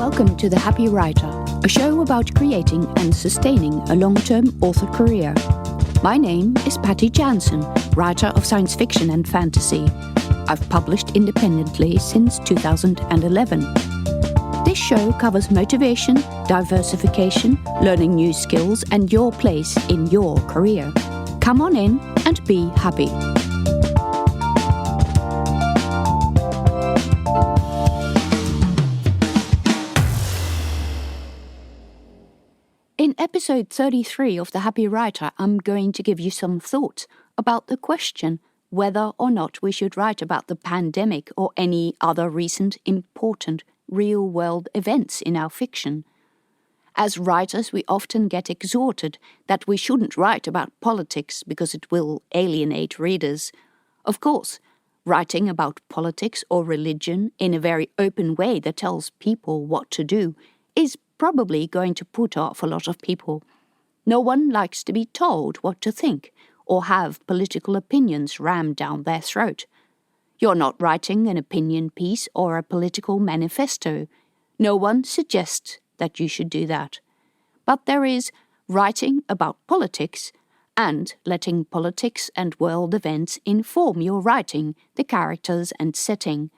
Welcome to The Happy Writer, a show about creating and sustaining a long-term author career. My name is Patty Jansen, writer of science fiction and fantasy. I've published independently since 2011. This show covers motivation, diversification, learning new skills, and your place in your career. Come on in and be happy. In episode 33 of The Happy Writer, I'm going to give you some thoughts about the question whether or not we should write about the pandemic or any other recent important real-world events in our fiction. As writers, we often get exhorted that we shouldn't write about politics because it will alienate readers. Of course, writing about politics or religion in a very open way that tells people what to do is probably going to put off a lot of people. No one likes to be told what to think or have political opinions rammed down their throat. You're not writing an opinion piece or a political manifesto. No one suggests that you should do that. But there is writing about politics and letting politics and world events inform your writing, the characters and setting.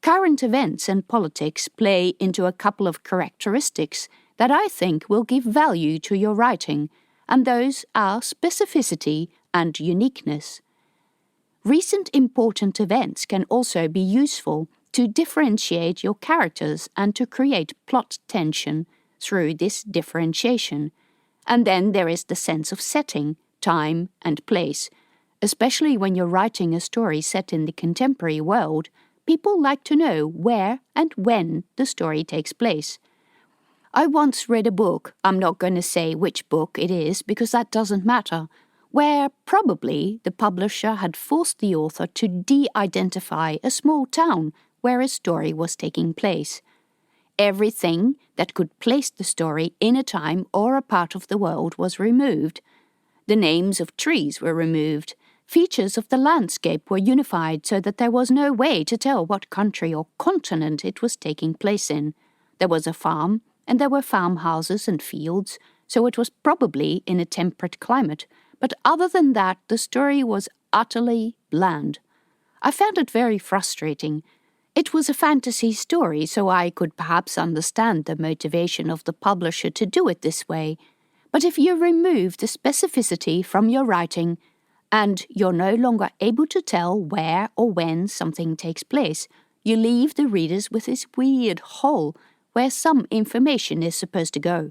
Current events and politics play into a couple of characteristics that I think will give value to your writing, and those are specificity and uniqueness. Recent important events can also be useful to differentiate your characters and to create plot tension through this differentiation. And then there is the sense of setting, time and place. Especially when you're writing a story set in the contemporary world, people like to know where and when the story takes place. I once read a book, I'm not going to say which book it is because that doesn't matter, where probably the publisher had forced the author to de-identify a small town where a story was taking place. Everything that could place the story in a time or a part of the world was removed. The names of trees were removed. Features of the landscape were unified so that there was no way to tell what country or continent it was taking place in. There was a farm, and there were farmhouses and fields, so it was probably in a temperate climate. But other than that, the story was utterly bland. I found it very frustrating. It was a fantasy story, so I could perhaps understand the motivation of the publisher to do it this way. But if you remove the specificity from your writing, and you're no longer able to tell where or when something takes place, you leave the readers with this weird hole where some information is supposed to go.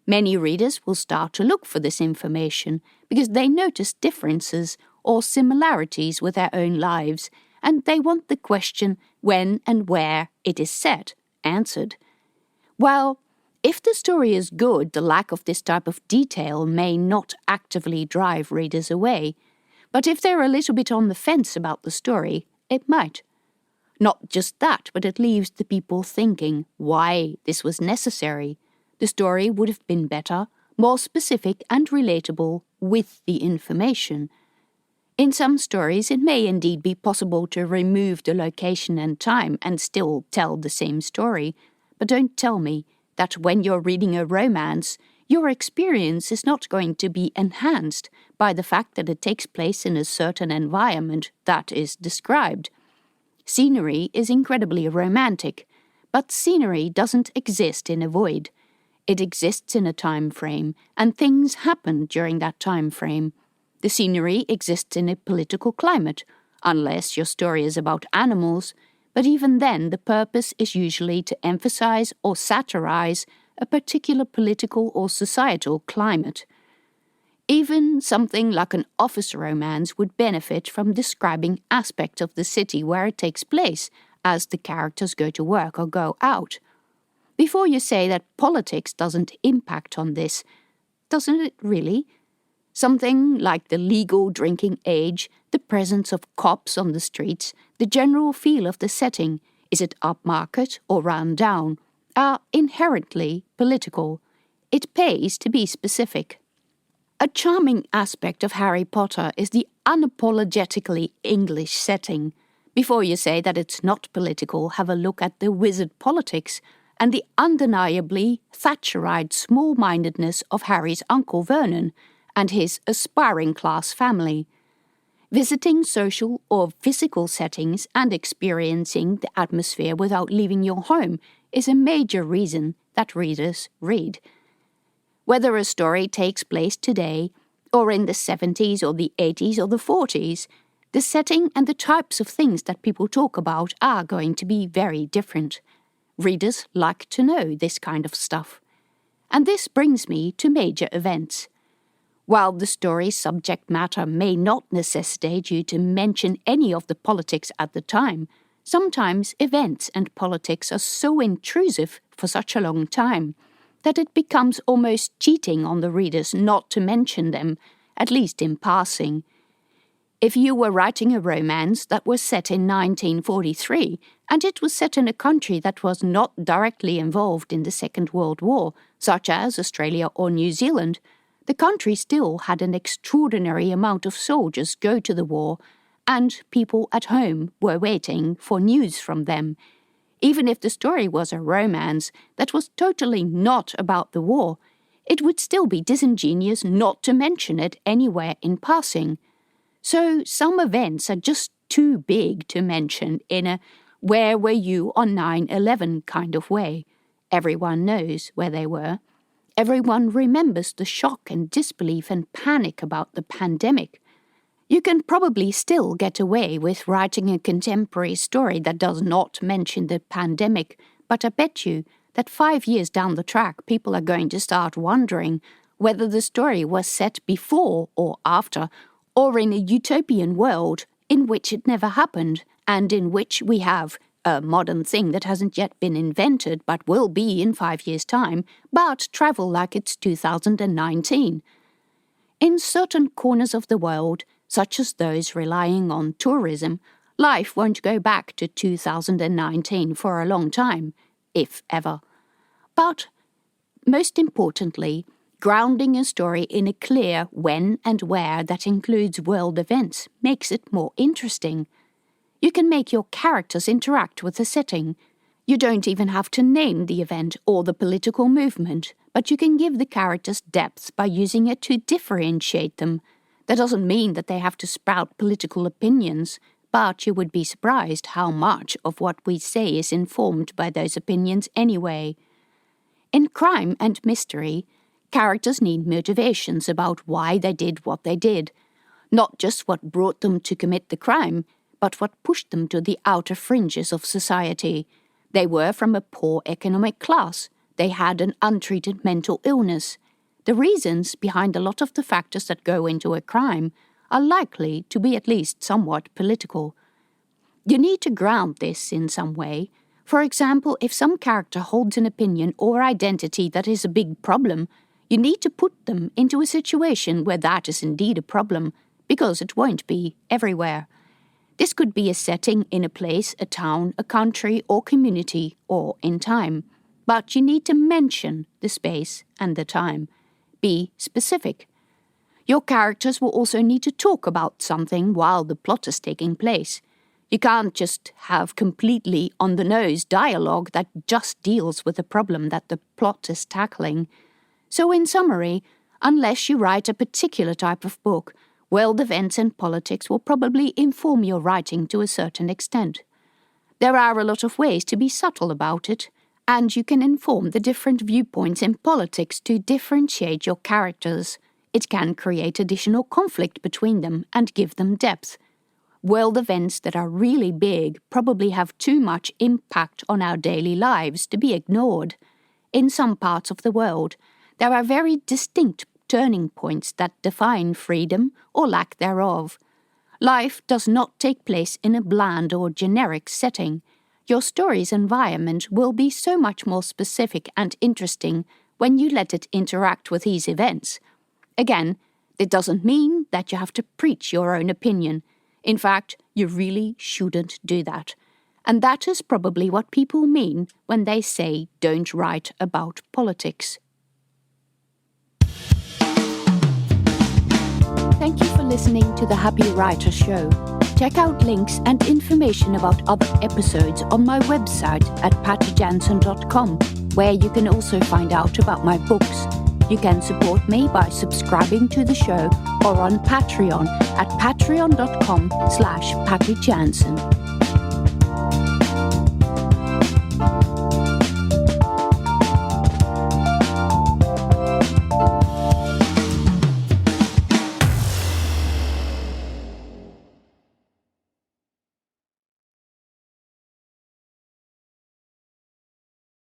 Many readers will start to look for this information because they notice differences or similarities with their own lives, and they want the question when and where it is set answered. Well, if the story is good, the lack of this type of detail may not actively drive readers away. But if they're a little bit on the fence about the story, it might. Not just that, but it leaves the people thinking why this was necessary. The story would have been better, more specific and relatable with the information. In some stories, it may indeed be possible to remove the location and time and still tell the same story. But don't tell me that when you're reading a romance, your experience is not going to be enhanced by the fact that it takes place in a certain environment that is described. Scenery is incredibly romantic, but scenery doesn't exist in a void. It exists in a time frame, and things happen during that time frame. The scenery exists in a political climate, unless your story is about animals, but even then the purpose is usually to emphasize or satirize a particular political or societal climate. Even something like an office romance would benefit from describing aspects of the city where it takes place as the characters go to work or go out. Before you say that politics doesn't impact on this, doesn't it really? Something like the legal drinking age, the presence of cops on the streets, the general feel of the setting, is it upmarket or run down, are inherently political. It pays to be specific. A charming aspect of Harry Potter is the unapologetically English setting. Before you say that it's not political, have a look at the wizard politics and the undeniably Thatcherite small-mindedness of Harry's Uncle Vernon and his aspiring class family. Visiting social or physical settings and experiencing the atmosphere without leaving your home is a major reason that readers read. Whether a story takes place today, or in the 70s or the 80s or the 40s, the setting and the types of things that people talk about are going to be very different. Readers like to know this kind of stuff. And this brings me to major events. While the story's subject matter may not necessitate you to mention any of the politics at the time, sometimes events and politics are so intrusive for such a long time that it becomes almost cheating on the readers not to mention them, at least in passing. If you were writing a romance that was set in 1943, and it was set in a country that was not directly involved in the Second World War, such as Australia or New Zealand, the country still had an extraordinary amount of soldiers go to the war, and people at home were waiting for news from them. Even if the story was a romance that was totally not about the war, it would still be disingenuous not to mention it anywhere in passing. So some events are just too big to mention in a "where were you on 9/11" kind of way. Everyone knows where they were. Everyone remembers the shock and disbelief and panic about the pandemic. You can probably still get away with writing a contemporary story that does not mention the pandemic, but I bet you that 5 years down the track people are going to start wondering whether the story was set before or after, or in a utopian world in which it never happened, and in which we have a modern thing that hasn't yet been invented but will be in 5 years' time, but travel like it's 2019. In certain corners of the world, such as those relying on tourism, life won't go back to 2019 for a long time, if ever. But, most importantly, grounding a story in a clear when and where that includes world events makes it more interesting. You can make your characters interact with the setting. You don't even have to name the event or the political movement, but you can give the characters depth by using it to differentiate them. That doesn't mean that they have to sprout political opinions, but you would be surprised how much of what we say is informed by those opinions anyway. In crime and mystery, characters need motivations about why they did what they did, not just what brought them to commit the crime, but what pushed them to the outer fringes of society. They were from a poor economic class. They had an untreated mental illness. The reasons behind a lot of the factors that go into a crime are likely to be at least somewhat political. You need to ground this in some way. For example, if some character holds an opinion or identity that is a big problem, you need to put them into a situation where that is indeed a problem, because it won't be everywhere. This could be a setting in a place, a town, a country, or community, or in time. But you need to mention the space and the time. Be specific. Your characters will also need to talk about something while the plot is taking place. You can't just have completely on-the-nose dialogue that just deals with the problem that the plot is tackling. So in summary, unless you write a particular type of book, world events and politics will probably inform your writing to a certain extent. There are a lot of ways to be subtle about it, and you can inform the different viewpoints in politics to differentiate your characters. It can create additional conflict between them and give them depth. World events that are really big probably have too much impact on our daily lives to be ignored. In some parts of the world, there are very distinct turning points that define freedom or lack thereof. Life does not take place in a bland or generic setting. Your story's environment will be so much more specific and interesting when you let it interact with these events. Again, it doesn't mean that you have to preach your own opinion. In fact, you really shouldn't do that. And that is probably what people mean when they say don't write about politics. Thank you for listening to the Happy Writer Show. Check out links and information about other episodes on my website at pattyjansen.com. where you can also find out about my books. You can support me by subscribing to the show or on Patreon at patreon.com/PattyJansen.